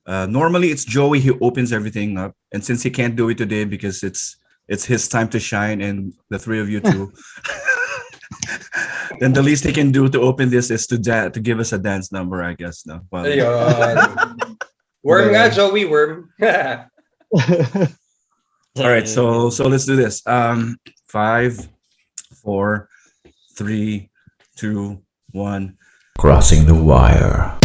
Normally, it's Joey who opens everything up, and since he can't do it today because it's his time to shine, and the three of you too, then the least he can do to open this is to give us a dance number, I guess. No, well, Ayun. Worm nga, Joey, worm. all right. So let's do this. Five, four, three, two, one. Crossing the wire.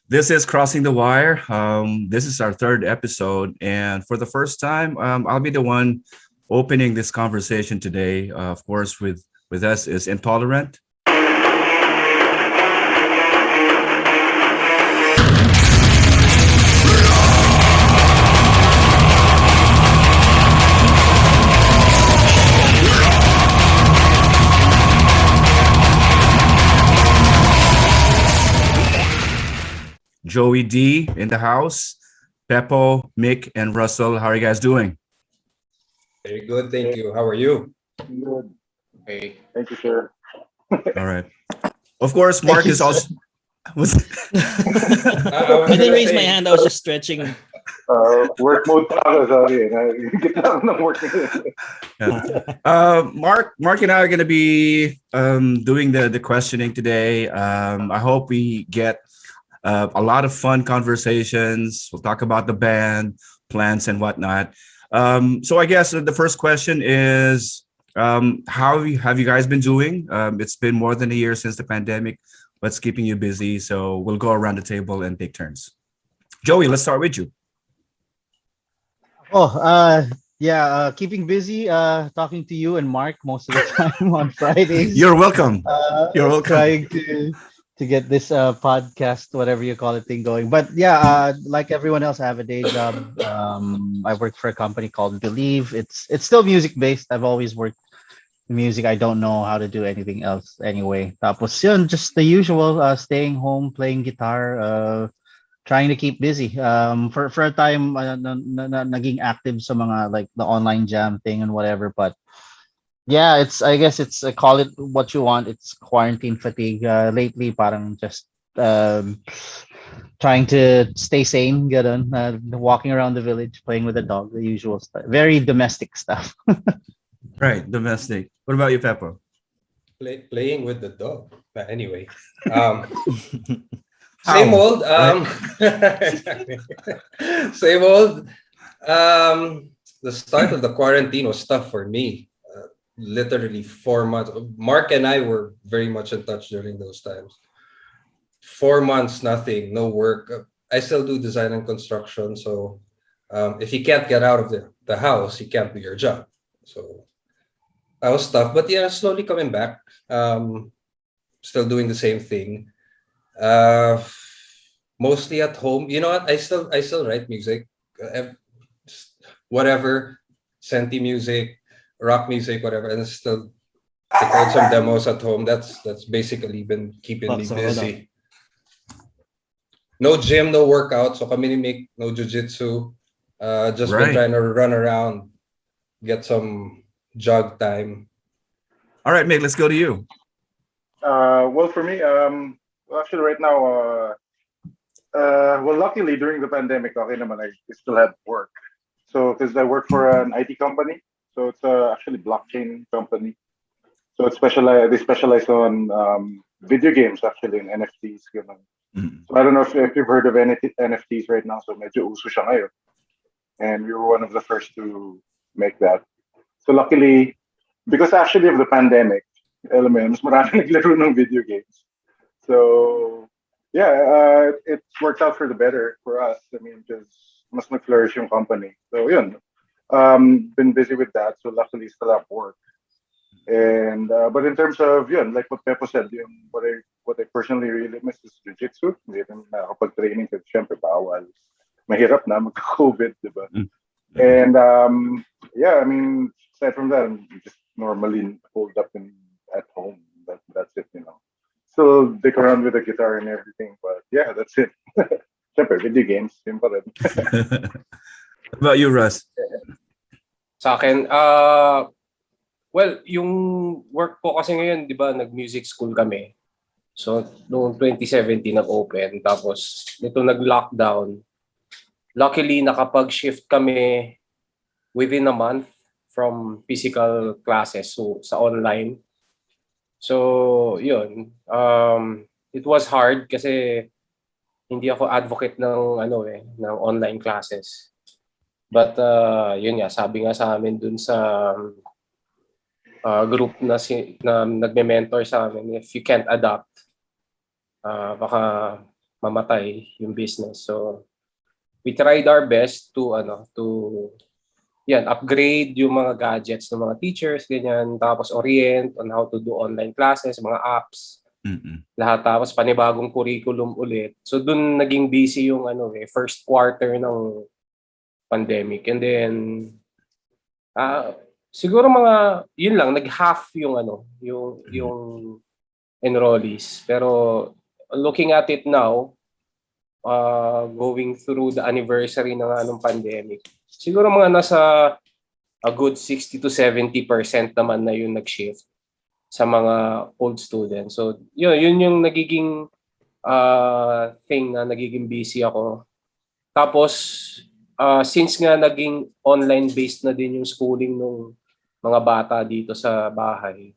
This is Crossing the Wire. This is our third episode, and for the first time, I'll be the one opening this conversation today. Of course, with us is Intolerant. Joey D in the house, Pepo, Mick, and Russell. How are you guys doing? Very good, thank you. How are you? Good. Hey. Thank you, sir. All right. Of course, Mark is also. I didn't raise my hand. I was just stretching. Work mode pa ako, sorry. Get lang ng work. Mark and I are going to be doing the questioning today. I hope we get a lot of fun conversations. We'll talk about the band, plans, and whatnot. So I guess the first question is, how have you guys been doing? It's been more than a year since the pandemic. What's keeping you busy? So we'll go around the table and take turns. Joey, let's start with you. Keeping busy, talking to you and Mark most of the time on Fridays. You're welcome. You're welcome. Trying to get this podcast, whatever you call it, thing going. But yeah, like everyone else, I have a day job. I work for a company called Delubyo. It's still music based. I've always worked in music. I don't know how to do anything else anyway. Tapos yun, just the usual, staying home, playing guitar, trying to keep busy. For a time, naging active sa mga like the online jam thing and whatever. But yeah, I guess it's call it what you want. It's quarantine fatigue. Lately, parang just trying to stay sane. Ganun. Walking around the village, playing with the dog, the usual stuff. Very domestic stuff. Right, domestic. What about you, Pepo? Playing with the dog. But anyway, same old. Same old. The start of the quarantine was tough for me. Literally 4 months. Mark and I were very much in touch during those times. 4 months, nothing, no work. I still do design and construction, so if you can't get out of the house, you can't do your job. So that was tough, but yeah, slowly coming back. Still doing the same thing. Mostly at home. You know what? I still write music. Whatever, senti music, rock music, whatever, and still record some demos at home. That's basically been keeping me busy. No gym, no workout. So kami ni make no jiu-jitsu. Just been trying to run around, get some jog time. All right, Mick, let's go to you. Well, for me, actually right now, luckily during the pandemic, okay naman, I still had work. So, because I work for an IT company, so it's actually blockchain company. So they specialize on video games, actually, in NFTs. So I don't know if you've heard of NFTs right now. So medyo uso siya ngayon. And we were one of the first to make that. So luckily, because actually of the pandemic, alam mo yun, mas marami naglaro ng video games. So yeah, it worked out for the better for us. I mean, because mas nag-flourish yung company. So yun, been busy with that. So luckily still have work. And but in terms of yun, like what Pepo said, what I personally really miss is jiu-jitsu. Hindi rin nakakapag-training kasi syempre bawal. Mahirap na magka-COVID, di ba? And yeah, I mean, aside from that, I'm just normally holed up at home. That's it, Still dick around with the guitar and everything, but yeah, that's it. Syempre, video games, yun pa rin. What about you, Russ? Sa akin, Well, yung work ko kasi ngayon, di ba, nag-music school kami. So, noong 2017 nag-open. Tapos, nito nag-lockdown. Luckily, nakapag-shift kami within a month from physical classes sa online. So, yun. It was hard kasi hindi ako advocate ng online classes. But yun nga, sabi nga sa amin dun sa group na nagme-mentor sa amin, if you can't adapt, baka mamatay yung business. So we tried our best to upgrade yung mga gadgets ng mga teachers, ganyan, tapos orient on how to do online classes, mga apps. Lahat, tapos panibagong curriculum ulit. So dun naging busy yung first quarter ng pandemic. And then siguro mga yun lang, nag-half yung yung enrollees. Pero looking at it now, going through the anniversary ng pandemic, siguro mga nasa a good 60 to 70% naman na yung nag-shift sa mga old students. So yun yung nagiging thing na nagiging busy ako. Tapos since nga naging online-based na din yung schooling ng mga bata dito sa bahay,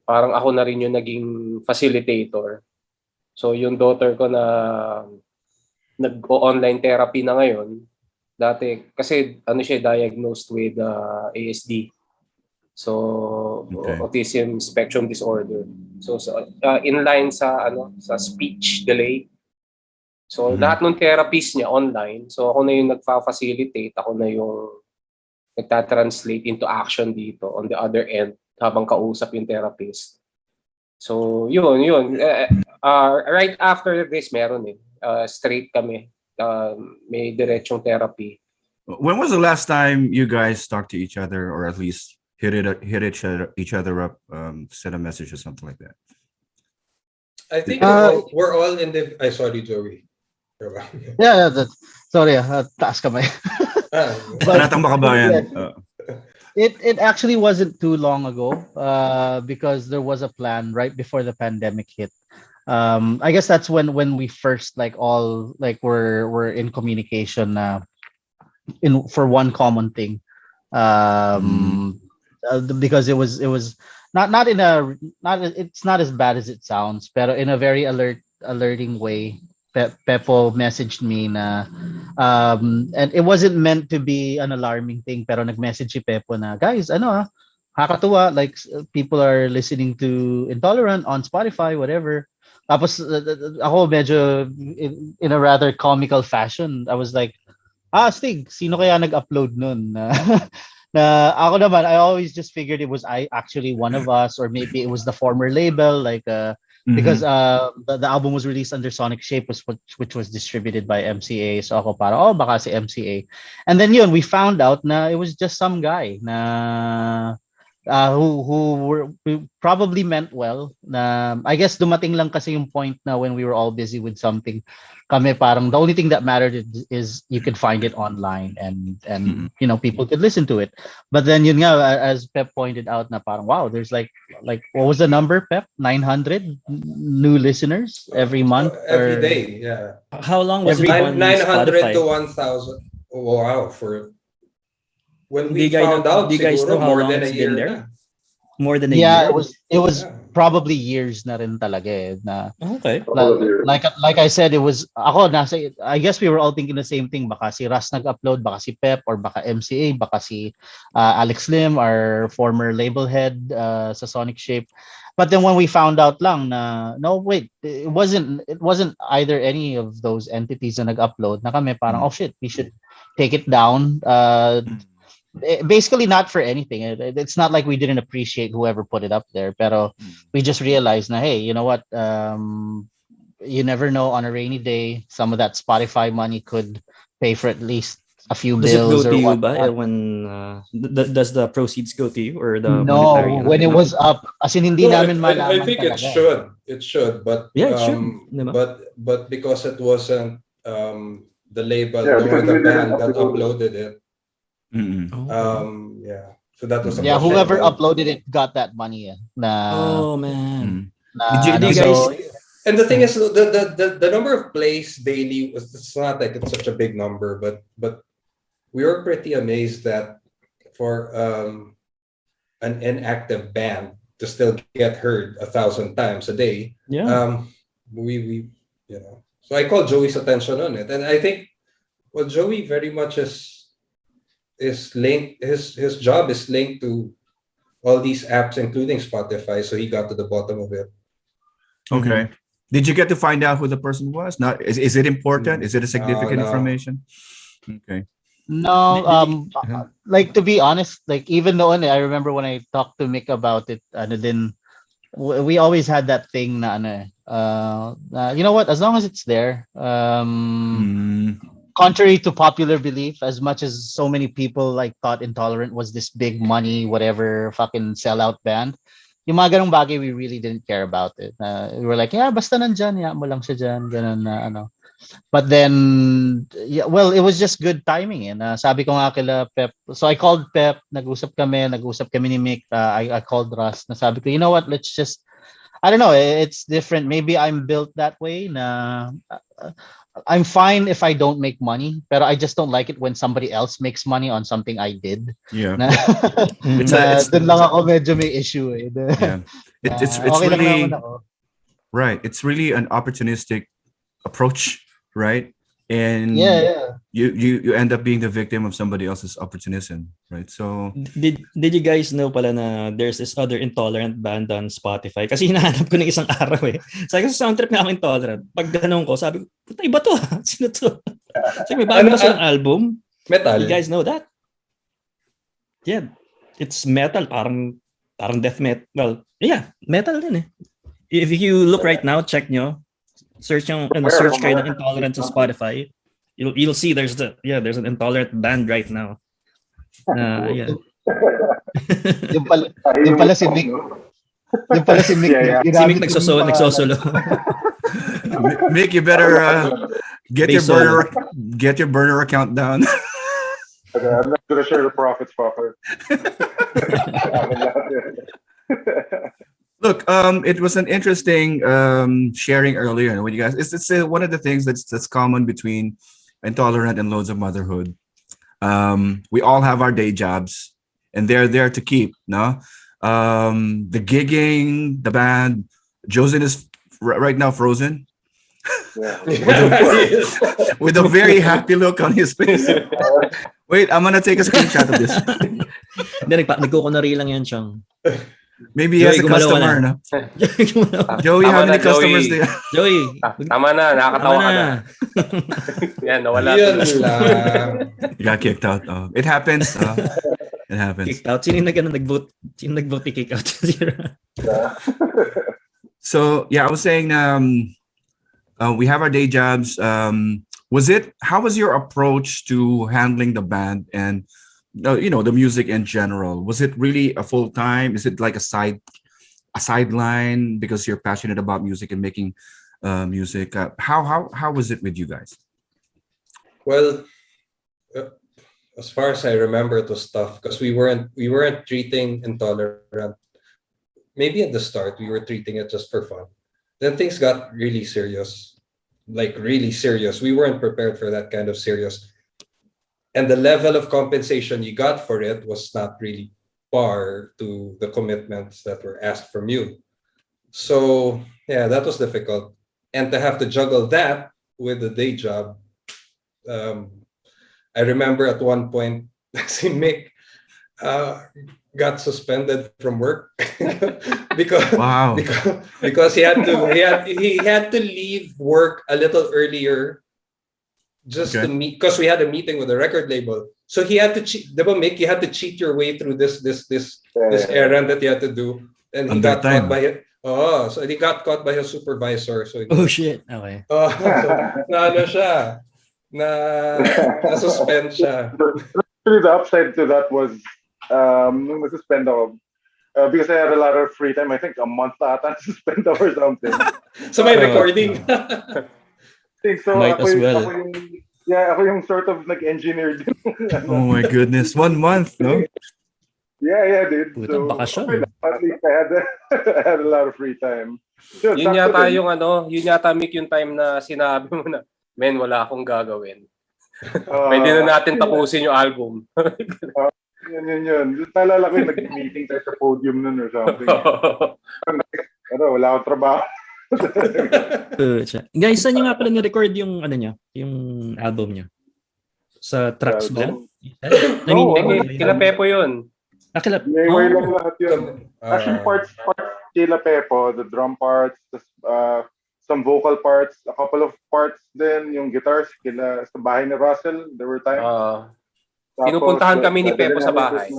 parang ako na rin yung naging facilitator. So yung daughter ko na nag-online therapy na ngayon, dati kasi siya diagnosed with ASD. So autism spectrum disorder. So inline sa speech delay. So lahat ng therapies niya online. So ako na yung nagfa-facilitate, ako na yung nagta-translate into action dito on the other end habang kausap yung therapist. So yun. Right after this meron straight kami. May diretsong therapy. When was the last time you guys talked to each other, or at least hit each other up, send a message or something like that? I think we're all in the. Sorry, Joey. Yeah, sorry, taas kamay. Panatang makabayan. It actually wasn't too long ago, because there was a plan right before the pandemic hit. I guess that's when we first were in communication for one common thing. Because it was it's not as bad as it sounds, pero in a very alerting way. Pepo messaged me na and it wasn't meant to be an alarming thing, pero nag-message si Pepo na, guys, nakakatuwa, like people are listening to Intolerant on Spotify, whatever. Tapos ako medyo in a rather comical fashion, I was like, Stig, sino kaya nag-upload nun? Na ako naman, I always just figured it was actually one of us, or maybe it was the former label, because the album was released under Sonic Shape, which was distributed by MCA. So ako parang, baka si MCA. And then we found out na it was just some guy na who probably meant well. Na I guess dumating lang kasi yung point na when we were all busy with something, kami parang the only thing that mattered is you could find it online and people could listen to it. But then yun nga, as Pep pointed out, na parang wow, there's like what was the number, Pep? 900 new listeners every month, every day. Yeah. How long was it on 900 Spotify? to 1,000. Wow, for when we Do you guys siguro know how more long than a it's year been there? na. More than a Yeah, year? it was probably years na rin talaga na. Okay. Like I said, it was I guess we were all thinking the same thing. Baka si Russ nag-upload, baka si Pep, or baka MCA, baka si Alex Lim, our former label head sa Sonic Shape. But then when we found out lang na no, wait, it wasn't either any of those entities na nag-upload, na kami parang oh shit, we should take it down. Basically not for anything. It's not like we didn't appreciate whoever put it up there, pero we just realized na, hey, you know what, you never know, on a rainy day some of that Spotify money could pay for at least a few Does it go bills to or you whatnot. ba when does the proceeds go to you, or the No, monetary? when it was up, as in hindi No, namin I malaman think talaga. it should, but Yeah, it should, diba? but because it wasn't the label Yeah, nor because the we didn't band that upload it. uploaded it. Okay. Yeah. So that was a Yeah, push and whoever pull. uploaded it got that money. Oh man. Did you, Did you so, guys- And the thing is, the number of plays daily was, it's not like it's such a big number, but we were pretty amazed that for an inactive band to still get heard 1,000 times a day. Yeah. We you know. So I called Joey's attention on it, and I think well, Joey very much is linked. His job is linked to all these apps, including Spotify. So he got to the bottom of it. Okay. Did you get to find out who the person was? Not is it important? Is it a significant No. information? Okay. no, like to be honest, like even though I remember when I talked to Mick about it, then we always had that thing na you know what, as long as it's there, contrary to popular belief, as much as so many people like thought Intolerant was this big money whatever fucking sellout band, yung mga ganong bagay we really didn't care about it. We were like, yeah, basta nandyan, ya mo lang siya dyan, ganun na ano. But then, yeah, well, it was just good timing. And sabi ko nga kila Pep, so I called Pep, nag-usap kami ni Mick, I called Russ, na sabi ko, you know what, let's just, I don't know, it's different. Maybe I'm built that way na I'm fine if I don't make money, but I just don't like it when somebody else makes money on something I did. Yeah. Na, It's dun lang ako medyo may issue eh. yeah. It's Okay lang really naman ako. right. It's really an opportunistic approach, right? And Yeah. you end up being the victim of somebody else's opportunism, right? So Did you guys know pala na there's this other Intolerant band on Spotify? Kasi hinahanap ko ng isang araw eh. Sabi ko sa sound trip na ako Intolerant. Pag ganun ko, sabi ko, puta, iba to ah. Sino to? Sabi may bago na silang album. Metal. You guys know that? Yeah. It's metal. Parang death metal. Well, yeah. Metal din eh. If you look right now, check nyo. Search kayo ng Intolerant sa Spotify. You'll see there's an Intolerant band right now. Yeah. Yung pala si Mick. Yung pala si Mick. Yeah. Si Mick nagsosolo. Mick, you better get Base your burner account down. Okay, I'm not gonna share the profits, Papa. Look, it was an interesting sharing earlier with you guys. It's one of the things that's common between Intolerant and Loads of Motherhood. We all have our day jobs, and they're there to keep. No, the gigging, the band. Josen is right now frozen. Yeah. With a very happy look on his face. Wait, I'm gonna take a screenshot of this. Hindi, nagkukunari lang yan siyang. Maybe he has a Joey, gumalaw ka customer, na. no? Joey, Tama how na, many customers Joey. there? Joey, Tama na, nakakatawa ka na. Yan, nawala. Yun lang. You got kicked out. It happens. It happens. kicked out. Sino yung nag-vote? Sino nag-vote kick out? So yeah, I was saying we have our day jobs. How was your approach to handling the band and the music in general? Was it really a full time? Is it like a sideline because you're passionate about music and making music? How was it with you guys? Well, as far as I remember, it was tough because we weren't treating Intolerant. Maybe at the start we were treating it just for fun. Then things got really serious, like really serious. We weren't prepared for that kind of serious, and the level of compensation you got for it was not really par to the commitments that were asked from you. So yeah, that was difficult, and to have to juggle that with the day job. I remember at one point, si Mick got suspended from work because Wow. because he had to leave work a little earlier just to meet, because we had a meeting with the record label. So he had to cheat. Diba, Mick, you had to cheat your way through this errand that you had to do, and he Under got time. caught by it. Oh, so he got caught by his supervisor. So Oh shit. Okay. oh, so, na ano siya, na-suspend siya. Actually, the upside to that was nung nasuspend ako, because I had a lot of free time. I think a month ata suspend or something. So may recording. So Might as well. ako yung sort of nag-engineer din. Oh my goodness. 1 month, no? Yeah, dude. Puta, So, bakasyon. okay lang. At least I had a lot of free time. Yun, Yun sakto yata din. yun yata Mick yung time na sinabi mo na, men, wala akong gagawin. Ah, Pwede na natin tapusin yung album. Yun. Just naalala ko yung nag-meeting tayo sa podium nun or something. Wala akong trabaho. Guys, saan nyo nga pala ni-record yung ano niya, yung album niya? Sa Tracks ba? I mean, Kila Pepo yun. Kila, DIY lang lahat yun. Actually, parts kila Pepo, the drum parts, some vocal parts, a couple of parts din, yung guitars, kila sa bahay ni Russell, there were times. Pinupuntahan kami ni Pepo sa bahay.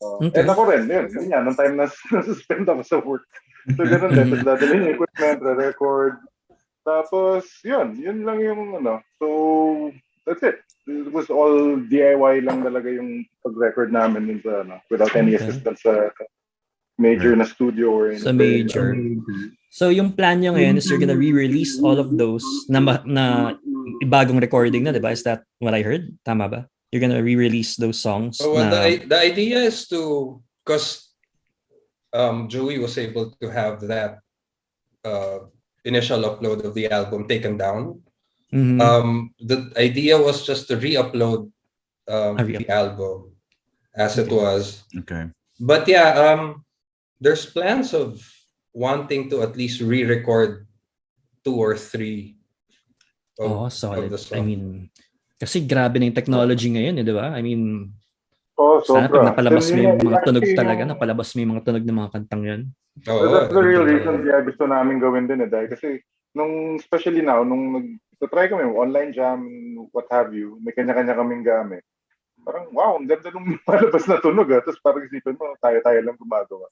Okay. And ako rin, yun yan, nung time na suspend ako sa work. So, ganun din. Tapos dadalhin yung equipment, record. Tapos, yun lang yung ano. So, that's it. It was all DIY lang talaga yung pag-record namin yun sa, ano, without any assistance sa major na studio or anything. Sa major. So, yung plan nyo ngayon is you're gonna re-release all of those na bagong recording na, di ba? Is that what I heard? Tama ba? You're gonna re-release those songs. The idea is to, because Joey was able to have that initial upload of the album taken down. Mm-hmm. The idea was just to re-upload the album as it was. Okay. But yeah, there's plans of wanting to at least re-record 2 or 3 of solid. the songs. I mean, kasi grabe na yung technology ngayon, di ba? I mean, sobra. pag napalabas mo yung mga tunog talaga, napalabas mo yung mga tunog ng mga kantang yan. That's the real reason kaya gusto namin gawin din dahil kasi especially now, nung nag-try kami, online jam, what have you, may kanya-kanya kaming gamit. Parang, wow, ang ganda nung palabas na tunog Tapos parang isipin mo, tayo-tayo lang gumagawa.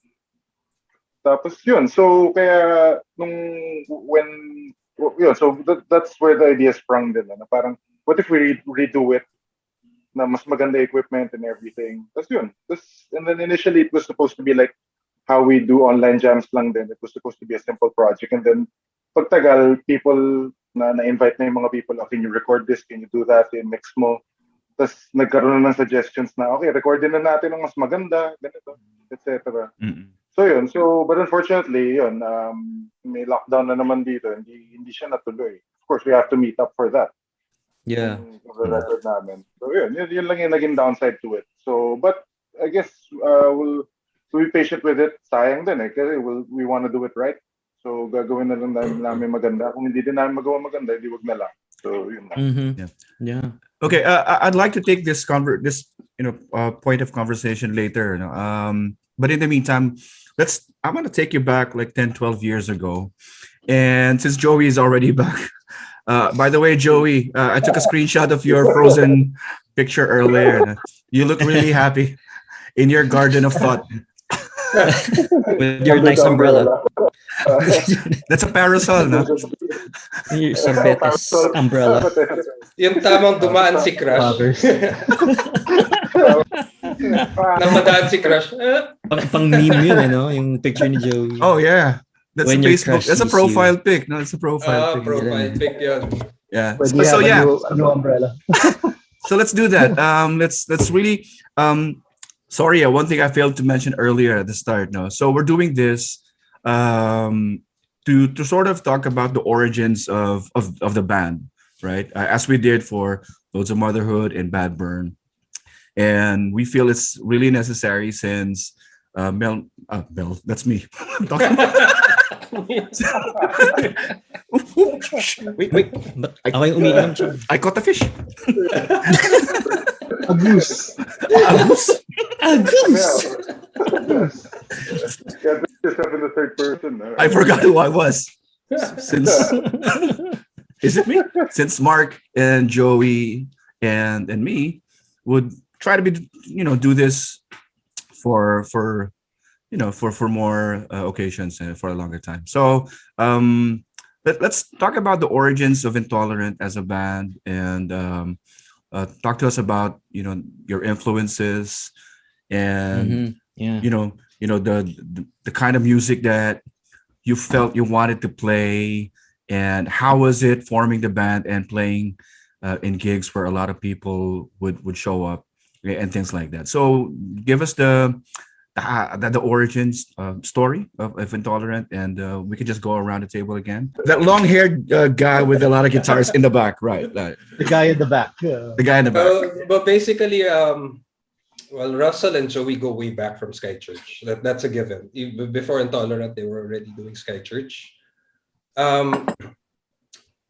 Tapos yun, so kaya that's where the idea sprung din. Parang, what if we redo it na mas maganda equipment and everything. Tapos yun. And then initially, it was supposed to be like how we do online jams lang din. It was supposed to be a simple project. And then, pagtagal, people na-invite na yung mga people, can you record this? Can you do that? Mix mo. Tapos nagkaroon na ng suggestions na, okay, recordin na natin ng mas maganda, ganito, etc. So yun. But unfortunately, yun, may lockdown na naman dito. Hindi siya natuloy. Of course, we have to meet up for that. Yeah. The record namin. So yun lang yung naging downside to it. So, but I guess we'll be patient with it. Sayang din kasi we want to do it right. So gagawin na lang namin maganda. Kung hindi din namin magawa maganda, hindi wag na lang. So yun lang. Mm-hmm. Yeah. Okay, I'd like to take this point of conversation later. But in the meantime, I'm gonna take you back like 10, 12 years ago. And since Joey is already back, by the way, Joey, I took a screenshot of your Frozen picture earlier. You look really happy in your garden of thought. With your nice umbrella. That's a parasol, no? Your sorbetes umbrella. Yung tamang dumaan si Crush. Namadaan si Crush. Pang meme yun, yung picture ni Joey. Oh, yeah. That's When a Facebook. That's a profile pic. No, it's a profile pic. Profile pic yun. Yeah. So yeah. New umbrella. So let's do that. Let's really. Sorry, one thing I failed to mention earlier at the start. No, so we're doing this to sort of talk about the origins of the band, right? As we did for Loads of Motherhood and Bad Burn, and we feel it's really necessary since Mel, that's me. wait. Ako yung umiinom siya. I caught the fish. A goose. Yeah, yourself in the third person. I forgot who I was. Since is it me? Since Mark and Joey and me would try to do this for more occasions and for a longer time. So let's talk about the origins of Intolerant as a band and talk to us about your influences and the kind of music that you felt you wanted to play, and how was it forming the band and playing in gigs where a lot of people would show up, and things like that. So give us the origins story of Intolerant, and we can just go around the table again. That long-haired guy with a lot of guitars in the back, right? The guy in the back. The guy in the back. But basically, well, Russell and Joey go way back from Skychurch. That's a given. Even before Intolerant, they were already doing Skychurch.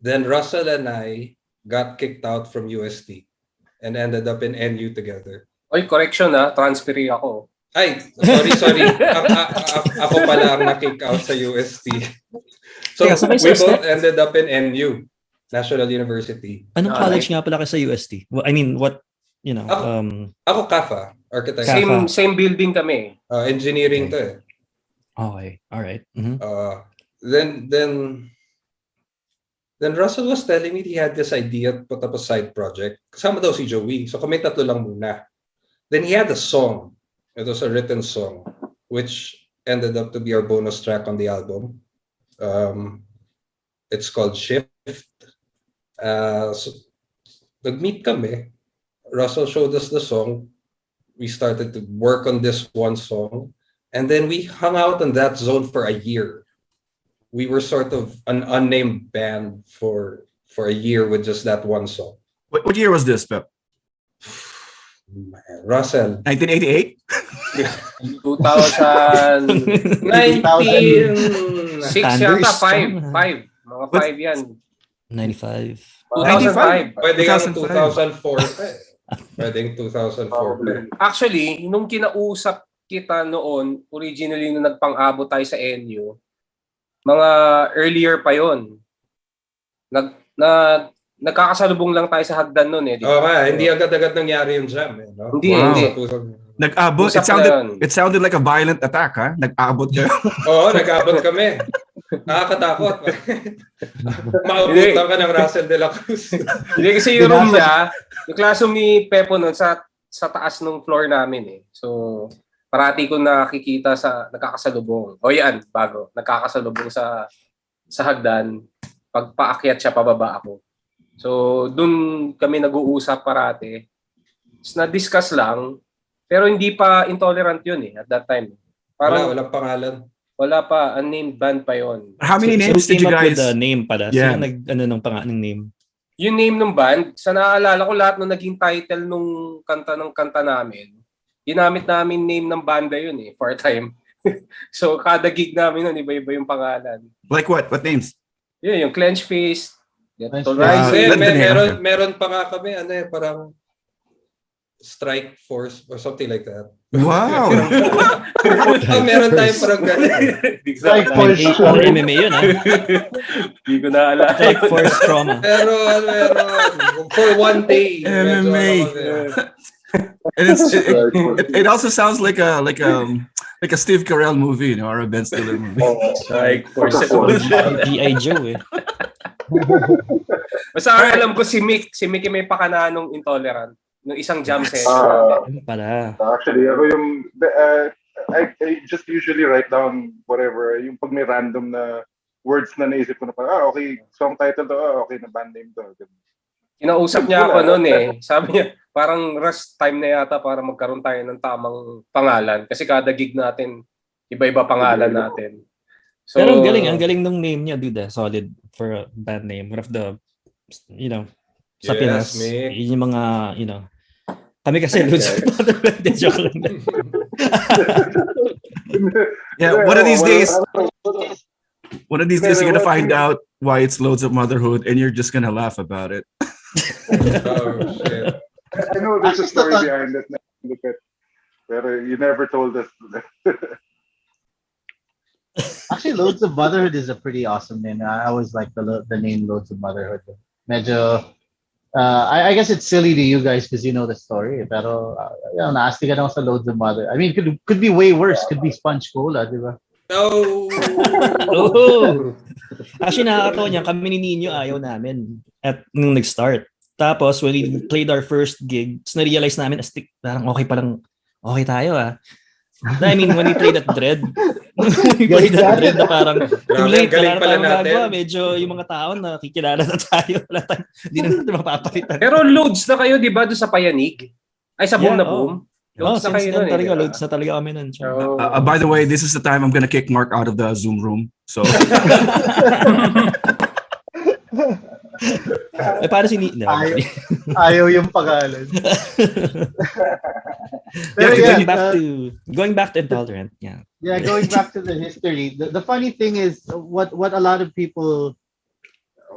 Then Russell and I got kicked out from UST and ended up in NU together. Oy, correction transferi ako. Ay, sorry. Ako pala ang na-kick out sa UST. So, Teka, we both ended up in NU, National University. Anong college nga pala kayo sa UST? Well, I mean, what, you know, Ako CAFA, architect. Same building kami. Engineering to eh. Okay, all right. Mm-hmm. Then Russell was telling me he had this idea to put up a side project. Kasama daw si Joey. So kami tatlo lang muna. Then he had a song. It was a written song, which ended up to be our bonus track on the album. It's called Shift. So, nag-meet kami. Russell showed us the song. We started to work on this one song. And then we hung out in that zone for a year. We were sort of an unnamed band for a year with just that one song. What year was this, Pep? Man, Russell. 1988? 2006 yata, 5. Mga 5 yan. 95. 2005. Pwede yung 2005. 2004 Pwede yung 2004 Actually, nung kinausap kita noon, originally nung nagpang-abot tayo sa NU, mga earlier pa yon. Nagkakasalubong lang tayo sa hagdan noon eh. Hindi agad-agad nangyari yung jam eh. No? Hindi. Nag-abot. It sounded like a violent attack, ha? Nag-abot kayo. Oo, nag-abot kami. Nakakatakot. Maabutan ka ng Russell de la Cruz. Hindi kasi yung room niya, yung classroom ni Pepo noon sa taas ng floor namin eh. So, parati ko nakikita sa nagkakasalubong. O yan, bago. Nagkakasalubong sa hagdan. Pag paakyat siya, pababa ako. So, dun kami nag-uusap parati. Tapos na-discuss lang. Pero hindi pa Intolerant yun eh, at that time. Parang walang pangalan. Wala pa. Unnamed band pa yon. How many names did you guys... With the name pala. Yeah. Sino ng pangalang name? Yung name ng band, sa naalala ko lahat nung naging title nung kanta namin, ginamit namin name ng banda yun eh, for a time. So, kada gig namin nun, iba-iba yung pangalan. Like what? What names? Yeah, yung Clench Fist, Meron pa nga kami, parang Strike Force or something like that. Wow! Meron tayong parang gano'n. Strike Force. MMA yun, ha? Hindi ko naalala. Strike Force Trauma. Pero for one day. MMA. And it also sounds like a Steve Carell movie, or a Ben Stiller movie. Strike Force. G.I. Joe, eh. Basta alam ko si Mick yung may pakananong Intolerant. Nung isang jam session. Pala. Actually, ako yung I just usually write down whatever, yung pag may random na words na naisip ko na parang, okay, song title to, okay na band name to. Kinausap niya ako noon eh. Sabi niya, parang Russ, time na yata para magkaroon tayo ng tamang pangalan. Kasi kada gig natin, iba-iba pangalan natin. So, pero ang galing ng name niya, dude. Solid for a band name. One of the, sa Pinas, yun yung mga, kami kasi Loads of Motherhood. Joke lang. Yeah, one of these days you're gonna find out why it's Loads of Motherhood, and you're just gonna laugh about it. Oh, shit. I know there's a story behind it. But you never told us. Actually, Loads of Motherhood is a pretty awesome name. I always like the name Loads of Motherhood. Medyo, I guess it's silly to you guys because you know the story. Pero, nasty ka naman sa Loads of Mother. I mean, could be way worse. Could be Sponge Cola, di ba? No! Oh! Actually, nakakatawa niya. Kami ni Nino ayaw namin nung nag-start. Tapos, when we played our first gig, na-realize namin, parang okay tayo ah. I mean, when we played at Dread, na parang too late, wala na tayong gagawa. Medyo yung mga tao na kikilala na tayo. Hindi na natin mapapalitan. Pero loads na kayo, di ba, doon sa Payanig? Ay, sa boom Yeah, na boom? Loads na since kayo then nun eh, talaga, di ba? loads na talaga kami nun. So. Oh. By the way, this is the time I'm gonna kick Mark out of the Zoom room. So Para si no, Ayaw, ayaw yung pangalan. Pero Yeah, yeah, going back to Intolerant. Yeah. yeah, going back to the history, the funny thing is what a lot of people,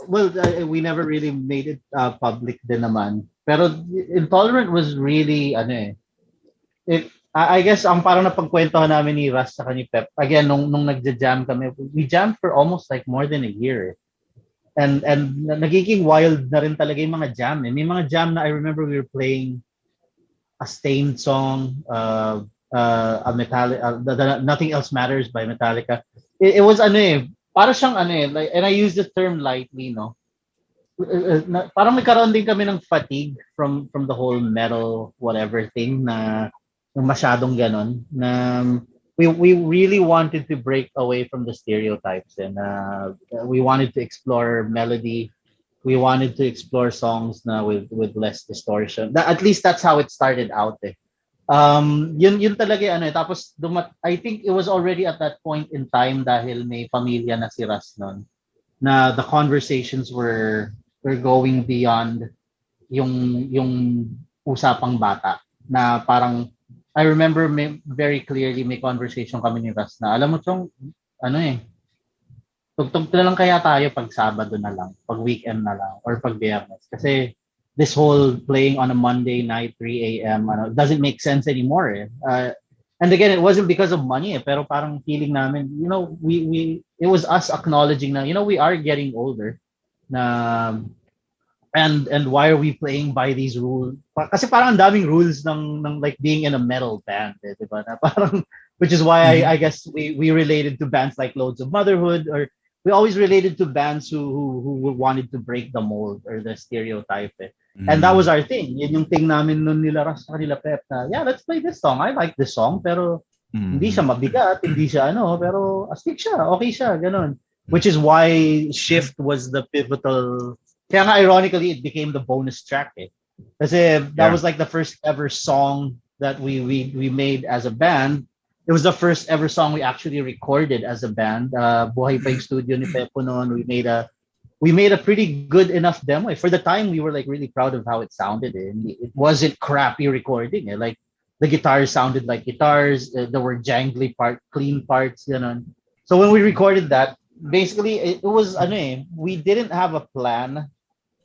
well, we never really made it public din naman. Pero Intolerant was really, ano eh, if, I guess, ang parang napagkwentuhan namin ni Russ sa ni Pep, again, nung nagja-jam kami, we jammed for almost like more than a year. And nagiging wild na rin talaga yung mga jam. Eh. May mga jam na I remember we were playing a Stained song, a Metallica, Nothing Else Matters by Metallica. It was ano eh, para siyang ano eh, like, and I use the term lightly, no? Parang nagkaroon din kami ng fatigue from the whole metal whatever thing na masyadong ganon na we really wanted to break away from the stereotypes and we wanted to explore melody. We wanted to explore songs na with less distortion. At least that's how it started out eh. Yun talaga ano eh. Tapos I think it was already at that point in time dahil may pamilya na si Russ nun na the conversations were going beyond yung usapang bata na parang I remember very clearly may conversation kami ni Russ na alam mo chong ano eh tugtog na lang kaya tayo pag Sabado na lang, pag weekend na lang or pag Biyernes kasi this whole playing on a Monday night 3 a.m. Doesn't make sense anymore eh. And again, it wasn't because of money eh, pero parang feeling namin, you know, we it was us acknowledging na, you know, we are getting older na and why are we playing by these rules? Kasi parang ang daming rules ng like being in a metal band, eh, diba? Na parang, which is why I guess we related to bands like Loads of Motherhood, or we always related to bands who wanted to break the mold or the stereotype. Eh. And that was our thing. Yun yung thing namin nun nila Russ sa kanila Pep na, yeah, let's play this song. I like this song, pero hindi siya mabigat, hindi siya ano, pero astig siya, okay siya, ganun. Which is why Shift was the pivotal. Kaya nga ironically, it became the bonus track eh. Kasi that was like the first ever song that we made as a band. It was the first ever song we actually recorded as a band. Buhay pa yung studio ni Pepo noon. We made a pretty good enough demo. For the time, we were like really proud of how it sounded. It wasn't crappy recording. Like the guitars sounded like guitars. There were jangly clean parts. You know. So when we recorded that, basically it was we didn't have a plan,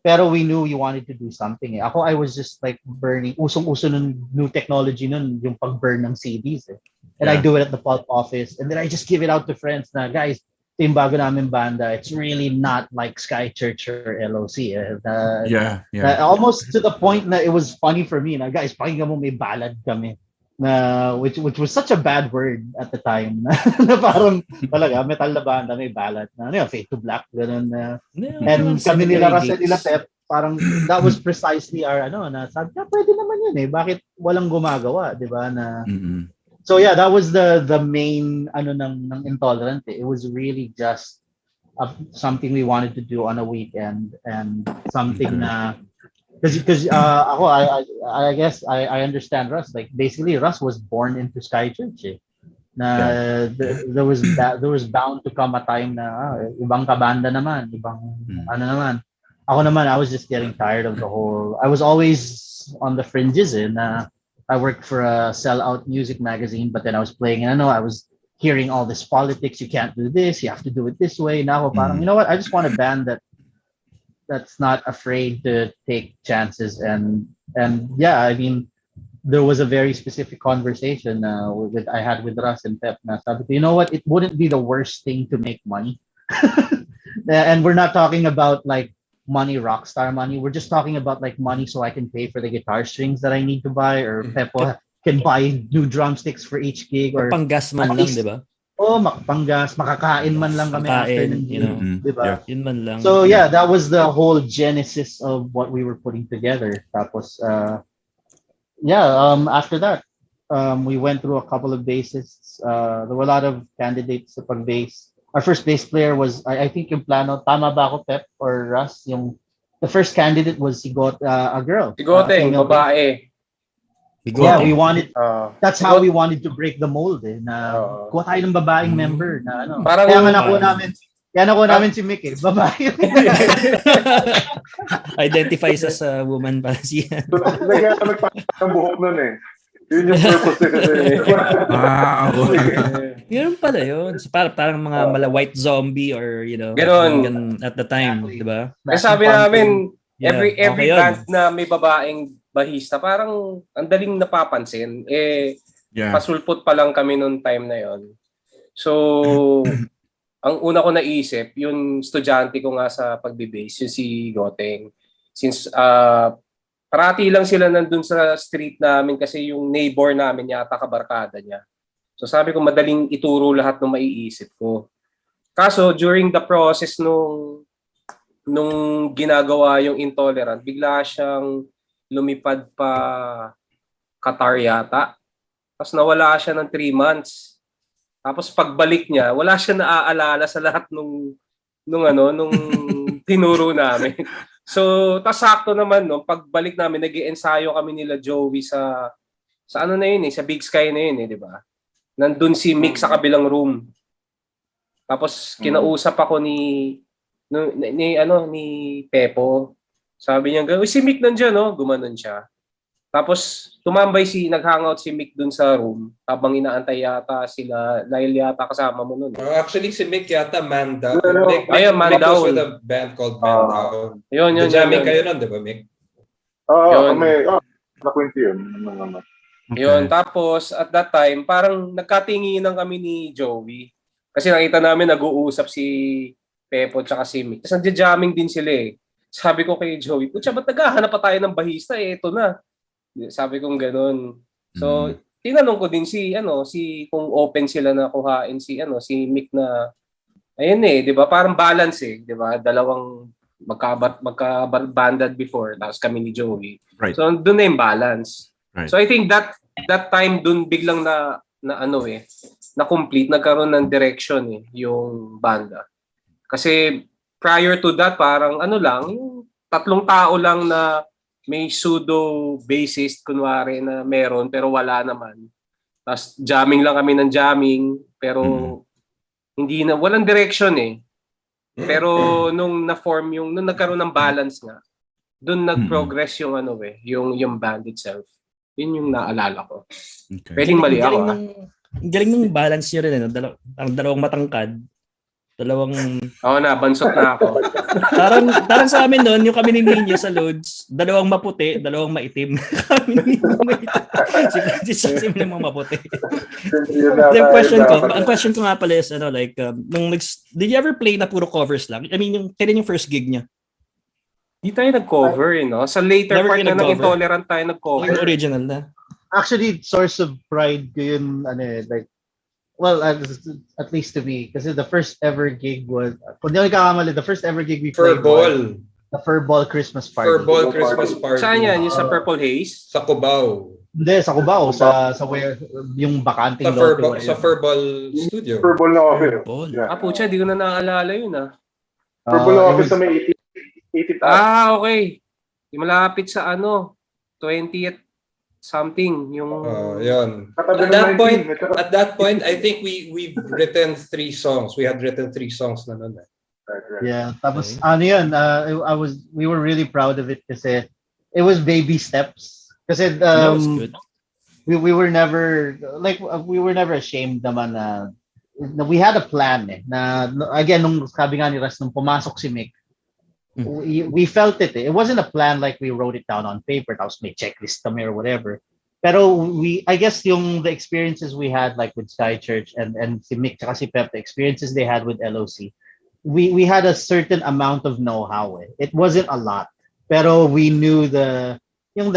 pero we knew we wanted to do something. Ako, I was just like burning. Usong-uso ng new technology nun, yung pag-burn ng CDs. And I do it at the pulp office. And then I just give it out to friends na, guys, ito yung bago namin banda. It's really not like Skychurch or LOC. Almost to the point na it was funny for me na, guys, pakinggan mo may ballad kami. Na, which was such a bad word at the time. Na parang talaga, metal na banda, may ballad. Na, Fade to Black, ganun na. And kami nila Russ nila Pep, parang that was precisely our, na sabi ka, pwede naman yun eh. Bakit walang gumagawa, di ba? Na, so yeah, that was the main ng Intolerant. It was really just something we wanted to do on a weekend and something na because ako I guess I understand Russ. Like basically Russ was born into Skychurch. Eh. Na there was bound to come a time na ibang kabanda naman, ibang naman. Ako naman, I was just getting tired of the whole. I was always on the fringes na I worked for a sellout music magazine, but then I was playing and I was hearing all this politics. You can't do this. You have to do it this way. Now, parang, you know what? I just want a band that's not afraid to take chances. And yeah, I mean, there was a very specific conversation I had with Russ and Pep. Na sabi ko, you know what? It wouldn't be the worst thing to make money. And we're not talking about like money, rock star money. We're just talking about like money so I can pay for the guitar strings that I need to buy, or Pepo can buy new drumsticks for each gig, or panggas man lang, di ba? Panggas, makakain man lang kami after ng gig, di ba? Yun man lang. So yeah, that was the whole genesis of what we were putting together. Tapos after that, we went through a couple of bassists. There were a lot of candidates sa pag-bass. Our first bass player was, I think yung plano, tama ba ako, Pep or Russ? The first candidate was a girl. Sigoteng, babae. Yeah, we wanted, Ah, that's how we wanted to break the mold eh, na Oo. kuha tayo ng babaeng member na ano. Parang- Kaya nga nakuha parang- namin si Mick eh, babae. Identifies as a woman pala siya. So, kaya nagpapalaki ng buhok nun eh. Yun yung purpose eh kasi. Wow. Yun pala yun. So, parang mga white zombie or, Ganon. ganun at the time, di ba? Kaya sabi namin, Yeah, every okay yun. band na may babaeng bahista, parang ang daling napapansin. Yeah. Pasulpot pa lang kami noong time na yon. So, ang una ko naisip, yung estudyante ko nga sa pagbe-bass, yung si Goteng. Since parati lang sila nandun sa street namin kasi yung neighbor namin yata kabarkada niya. So sabi ko madaling ituro lahat ng maiisip ko. Kaso during the process nung ginagawa yung Intolerant, bigla siyang lumipad pa Qatar yata. Tapos nawala siya ng 3 months. Tapos pagbalik niya, wala siya naaalala sa lahat nung tinuro namin. So, tas sakto naman pagbalik namin, nag-iensayo kami nila Joey sa ano na yun sa Big Sky na yun di ba? Nandun si Mick sa kabilang room. Tapos kinausap ako ni Pepo. Sabi niya, si Mick nandiyan gumanon siya. Tapos nag-hangout si Mick dun sa room habang inaantay yata sila, Lyle yata kasama mo nun. Actually, si Mick yata man down. Ayun, man Mick down. was with a band called Man Down. Yun. Jamming kayo nun, di ba, Mick? Yun. Nakwento yun. Yun, tapos at that time, parang nagkatinginan kami ni Joey. Kasi nakita namin nag-uusap si Pepo tsaka si Mick. Tapos nagja-jamming din sila eh. Sabi ko kay Joey, "Putya, ba't naghahanap pa tayo ng bahista ito na." Sabi kong gano'n. So, tinanong ko din kung open sila na kuhain si Mick na, ayun 'di ba? Parang balance 'di ba? Dalawang magka-bandad before, tapos kami ni Joey. Right. So, doon na yung balance. Right. So, I think that time doon biglang na complete, nagkaroon ng direction yung banda. Kasi prior to that, parang yung 3 tao lang na may pseudo bassist kunwari na meron pero wala naman. Tapos jamming lang kami ng jamming pero walang direction Pero nung na-form nung nagkaroon ng balance nga, doon nag-progress yung yung band itself. Yun yung naalala ko. Okay. Pwedeng mali ako. Galing ng balance nyo rin, dalawang matangkad. Bansot na ako. parang sa amin noon, yung kami ni Nino sa Loads, dalawang maputi, dalawang maitim. Kami ni Nino maitim. Si Francis sa mga maputi. Ang question ko nga pala is, did you ever play na puro covers lang? I mean, kailan yung first gig niya? Di tayo nag-cover, Sa later Never part kayo na ng nag-cover? Intolerant tayo nag-cover. Yung original na. Actually, source of pride ko yun, at least to me, kasi the first ever gig was, kung di ako nagkakamali, the first ever gig we played was the Furball Christmas Party. Furball Christmas Party. Saan yan? Yung sa Purple Haze? Sa Cubao. Hindi, sa Cubao, sa where, yung bakanting Sa Furball Studio. Furball na office. Furball. Yeah. Pucha, di ko na naalala yun Furball na office sa may 80th. Okay. Yung malapit sa 20th something yung yun. At that point, I think we've written 3 songs. We had written 3 songs na nun. Yeah, tapos yun, we were really proud of it kasi it was baby steps. Kasi That was good. we were never ashamed naman na we had a plan na again nung sabi nga ni Russ nung pumasok si Mick, we felt it. It wasn't a plan like we wrote it down on paper. Tapos may checklist kami or whatever. Pero I guess the experiences we had like with Skychurch and si Mick tsaka si Pep, the experiences they had with LOC, we had a certain amount of know-how. It wasn't a lot. Pero we knew the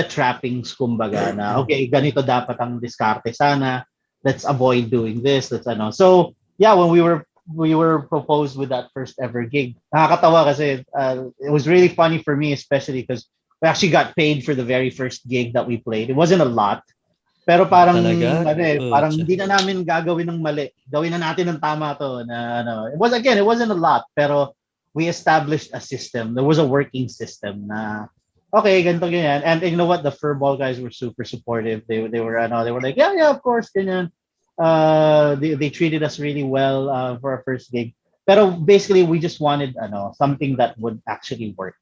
trappings kumbaga na okay, ganito dapat ang diskarte sana. Let's avoid doing this. So yeah, when we were proposed with that first ever gig. Nakakatawa kasi it was really funny for me, especially because we actually got paid for the very first gig that we played. It wasn't a lot, pero parang parang hindi na namin gagawin ng mali. Gawin na natin ng tama to na It wasn't a lot, pero we established a system. There was a working system na okay, ganito ganyan. And you know what? The furball guys were super supportive. They were like, yeah, of course, ganyan. They treated us really well for our first gig. Pero basically, we just wanted something that would actually work.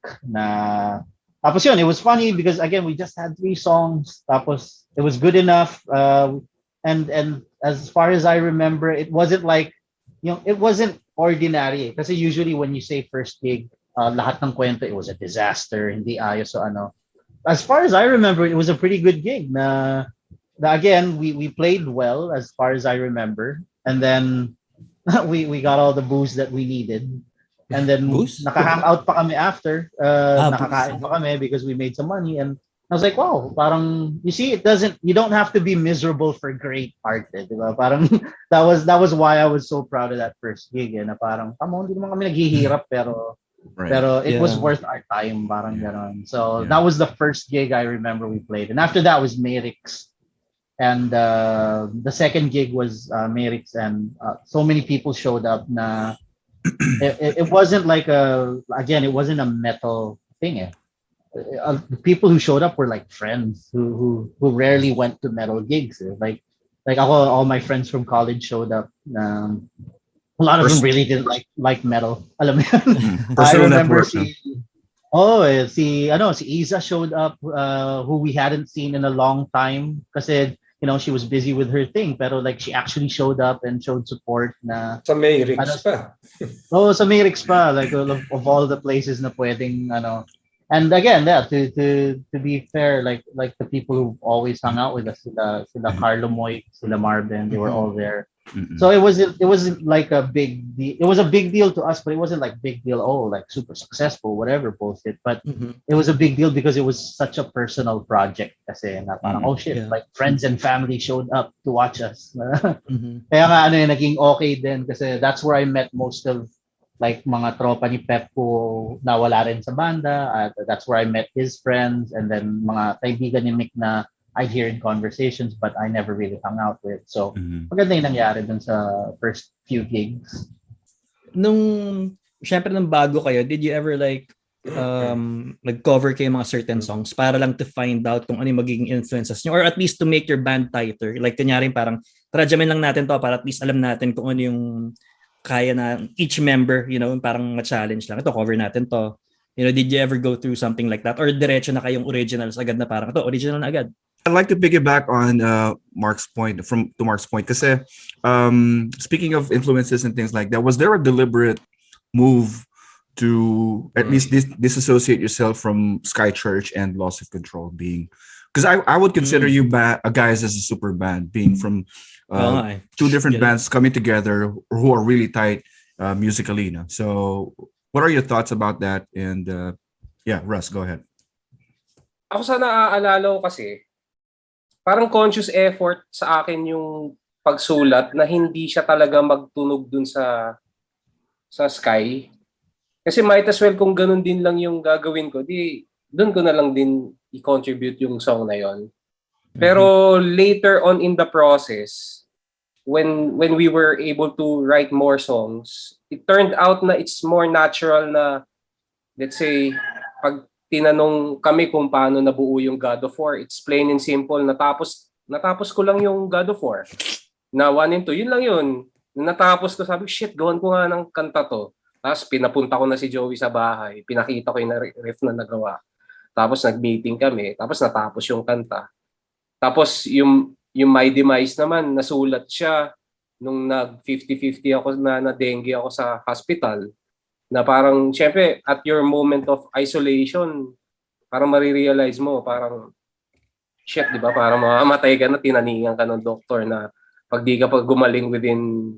Tapos yun, it was funny because again, we just had 3 songs. Tapos it was good enough. And as far as I remember, it wasn't like, it wasn't ordinary. Kasi usually when you say first gig, lahat ng kwento, it was a disaster, hindi ayos so ano. As far as I remember, it was a pretty good gig again, we played well as far as I remember. And then we got all the booze that we needed. And then Booze? naka-hang out pa kami after. Nakakain Booze. pa kami because we made some money. And I was like, wow, parang, you see, you don't have to be miserable for great art. Diba? Parang, that was why I was so proud of that first gig. Na parang, come on, hindi naman kami naghihirap, pero it was worth our time, parang ganon. So that was the first gig I remember we played. And after that was Merix. And the second gig was Merix, and so many people showed up na it wasn't like it wasn't a metal thing. People who showed up were like friends who rarely went to metal gigs. Like all my friends from college showed up. A lot of them really didn't like metal. Alam mo yun? I Personal remember network. si Isa showed up, who we hadn't seen in a long time kasi she was busy with her thing, pero like she actually showed up and showed support na Sa Mayrix pa. sa Merix pa, like of all the places na pwedeng and again, to be fair, like the people who always hung out with us, sila Carlo Moy, sila Marvin, they were all there. So it wasn't like a big deal. It was a big deal to us, but it wasn't like big deal. Oh, like super successful, whatever bullshit. But it was a big deal because it was such a personal project. Kasi na parang, oh shit, like friends and family showed up to watch us. Kaya nga naging okay din kasi that's where I met most of like mga tropa ni Pepo na wala rin sa banda. That's where I met his friends, and then mga kaibigan ni Mick na I'd hear in conversations, but I never really hung out with. So, maganda yung nangyari dun sa first few gigs. Syempre nung bago kayo, did you ever like, nag-cover kayo mga certain songs para lang to find out kung ano yung magiging influences nyo, or at least to make your band tighter? Like, kunyari parang, tara jamin lang natin to para at least alam natin kung ano yung kaya na each member, parang ma-challenge lang. Ito, cover natin to. Did you ever go through something like that? Or diretso na kayong originals agad na parang, ito, original na agad? I'd like to piggyback on Mark's point, kasi speaking of influences and things like that, was there a deliberate move to at least disassociate yourself from Skychurch and Loss of Control being, because I would consider you guys as a super band, being from two different bands coming together who are really tight musically. So what are your thoughts about that? And Russ, go ahead. Ako sa naaalala ko kasi, parang conscious effort sa akin yung pagsulat na hindi siya talaga magtunog dun sa Sky. Kasi might as well kung ganun din lang yung gagawin ko, di dun ko na lang din i-contribute yung song na yon. Pero later on in the process, when we were able to write more songs, it turned out na it's more natural na, let's say, pag tinanong kami kung paano nabuo yung God of War, it's plain and simple. Natapos ko lang yung God of War. Na 1 and 2, yun lang yun. Natapos ko, sabi, shit, gawan ko nga ng kanta to. Tapos pinapunta ko na si Joey sa bahay, pinakita ko yung riff na nagawa. Tapos nag-meeting kami, tapos natapos yung kanta. Tapos yung My Demise naman, nasulat siya nung nag-50-50 ako na dengue ako sa hospital. Na parang, syempre, at your moment of isolation, parang marirealize mo, parang, shit, di ba? Parang mamamatay ka na, tinaningan ka ng doktor na pag di ka gumaling within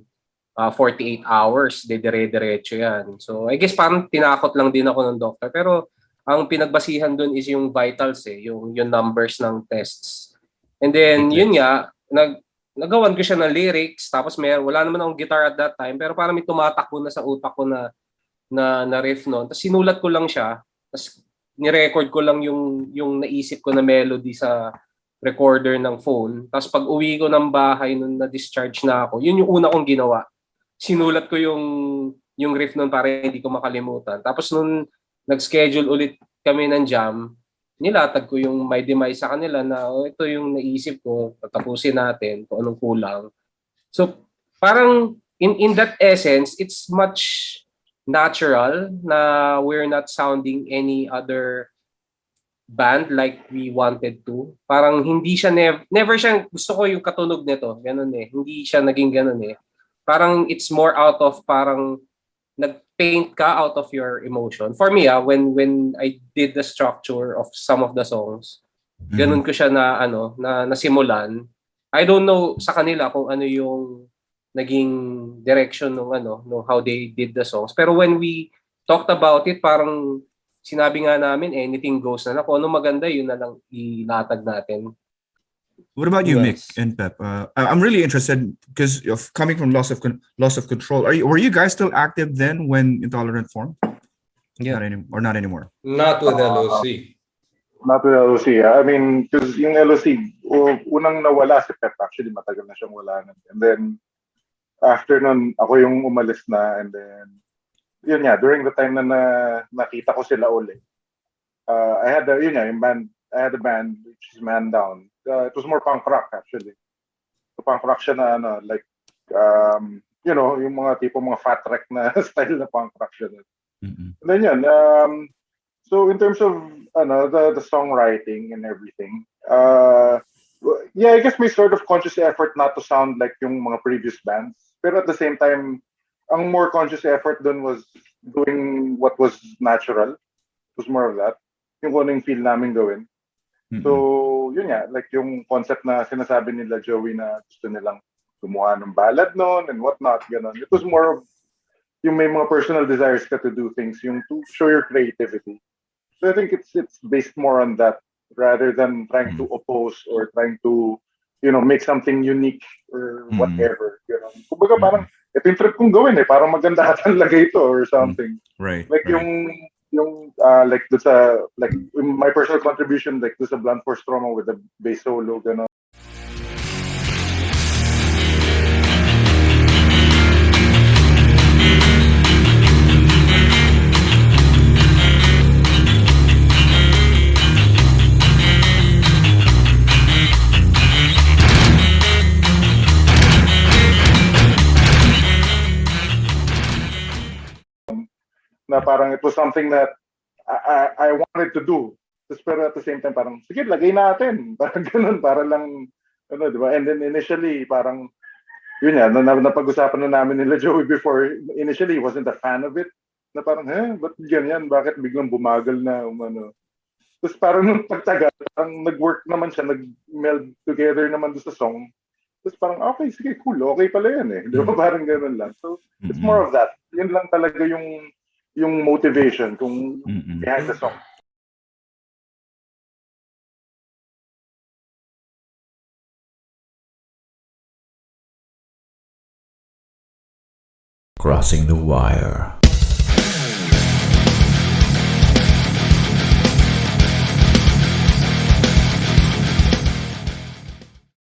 48 hours, dire-diretso yan. So, I guess parang tinakot lang din ako ng doktor. Pero, ang pinagbasihan dun is yung vitals yung numbers ng tests. And then, yun nga, nagawan ko siya ng lyrics, tapos wala naman akong guitar at that time, pero parang may tumatakbo na sa utak ko na riff noon. Tapos sinulat ko lang siya, tapos ni-record ko lang yung naisip ko na melody sa recorder ng phone. Tapos pag uwi ko ng bahay nung na-discharge na ako, yun yung una kong ginawa. Sinulat ko yung riff noon para hindi ko makalimutan. Tapos nung nag-schedule ulit kami ng jam, nilatag ko yung may demise sa kanila na ito yung naisip ko, tatapusin natin kung anong kulang. So parang in that essence, it's much natural na we're not sounding any other band like we wanted to. Parang hindi siya never siya gusto ko yung katunog nito. Ganun eh. Hindi siya naging ganun eh. Parang it's more out of parang nag-paint ka out of your emotion. For me, when I did the structure of some of the songs, ganun ko siya na nasimulan. I don't know sa kanila kung ano yung naging direction nung how they did the songs. Pero when we talked about it, parang sinabi nga namin anything goes na kung ano maganda yun na lang ilatag natin. What about you, Mick Yes. and Pep? I'm really interested because of coming from loss of control. Were you guys still active then when Intolerant formed? Yeah. Not anymore? Not with LOC. Not with LOC. I mean, because yung LOC, unang nawala si Pep. Actually, matagal na siyang wala. And then, after nun, ako yung umalis na. And then, yun nga, during the time na nakita ko sila ulit, I had a band which is Man Down. It was more punk rock actually. So punk rock siya na like yung mga tipo mga fat wreck na style na punk rock siya. And then yun, so in terms of the songwriting and everything, yeah, I guess may sort of conscious effort not to sound like yung mga previous bands. Pero at the same time, ang more conscious effort dun was doing what was natural. It was more of that. Yung kung ano yung feel namin gawin. So, yun nga, like yung concept na sinasabi nila Joey na gusto nilang gumawa ng ballad noon and whatnot, gano'n. It was more of yung may mga personal desires ka to do things, yung to show your creativity. So I think it's based more on that rather than trying to oppose or trying to, make something unique or whatever. Kumbaga parang, ito yung trip kong gawin parang maganda talaga ito or something. Right. Like right. yung like my personal contribution like doon sa Blunt Force Trauma with the bass solo gano'n. Na parang it was something that I wanted to do. Pero at the same time, parang, sige, lagay natin. Parang ganun, para lang, di ba? And then initially, parang, yun yan, napag-usapan na namin nila Joey before. Initially, he wasn't a fan of it. Na parang, ba't ganyan? Bakit biglang bumagal na, Tapos parang nung pagtagal, parang nag-work naman siya, nag-meld together naman doon sa song. Tapos parang, okay, sige, cool. Okay pala yan Di ba? Parang ganun lang. So, it's more of that. Yun lang talaga yung motivation kung behind the song. Crossing the wire.